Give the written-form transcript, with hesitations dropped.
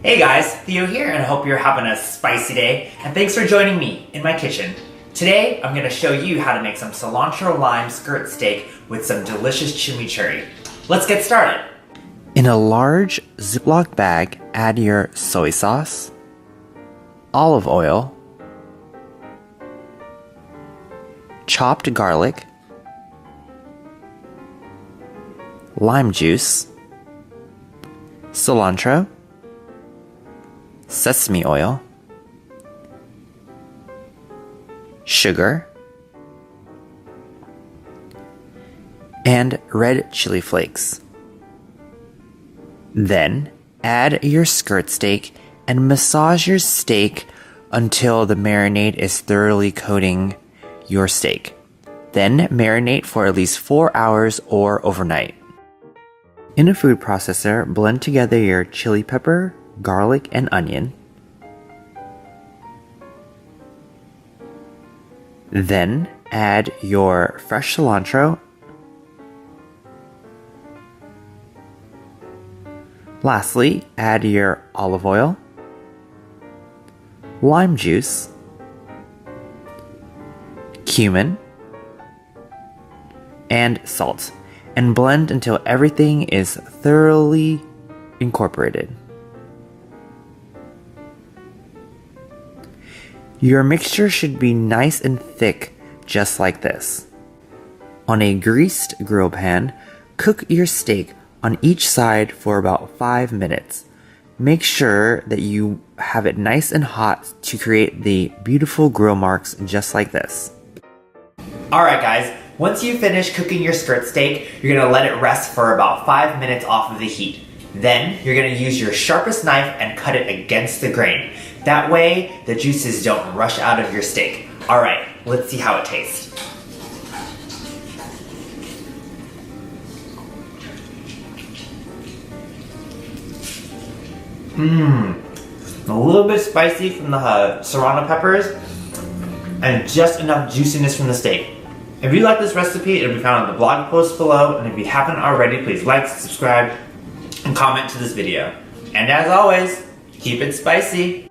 Hey guys, Theo here, and I hope you're having a spicy day, and thanks for joining me in my kitchen. Today, I'm going to show you how to make some cilantro lime skirt steak with some delicious chimichurri. Let's get started. In a large Ziploc bag, add your soy sauce, olive oil, chopped garlic, lime juice, cilantro, sesame oil, sugar, and red chili flakes. Then add your skirt steak and massage your steak until the marinade is thoroughly coating your steak. Then marinate for at least 4 hours or overnight. In a food processor, blend together your chili pepper, garlic, and onion. Then add your fresh cilantro. Lastly, add your olive oil, lime juice, cumin, and salt, and blend until everything is thoroughly incorporated. Your mixture should be nice and thick, just like this. On a greased grill pan, cook your steak on each side for about 5 minutes. Make sure that you have it nice and hot to create the beautiful grill marks just like this. Alright guys, once you finish cooking your skirt steak, you're going to let it rest for about 5 minutes off of the heat. Then you're going to use your sharpest knife and cut it against the grain. That way the juices don't rush out of your steak. Alright, let's see how it tastes. A little bit spicy from the serrano peppers and just enough juiciness from the steak. If you like this recipe, it'll be found in the blog post below, and if you haven't already, please like, subscribe, and comment to this video. And as always, keep it spicy.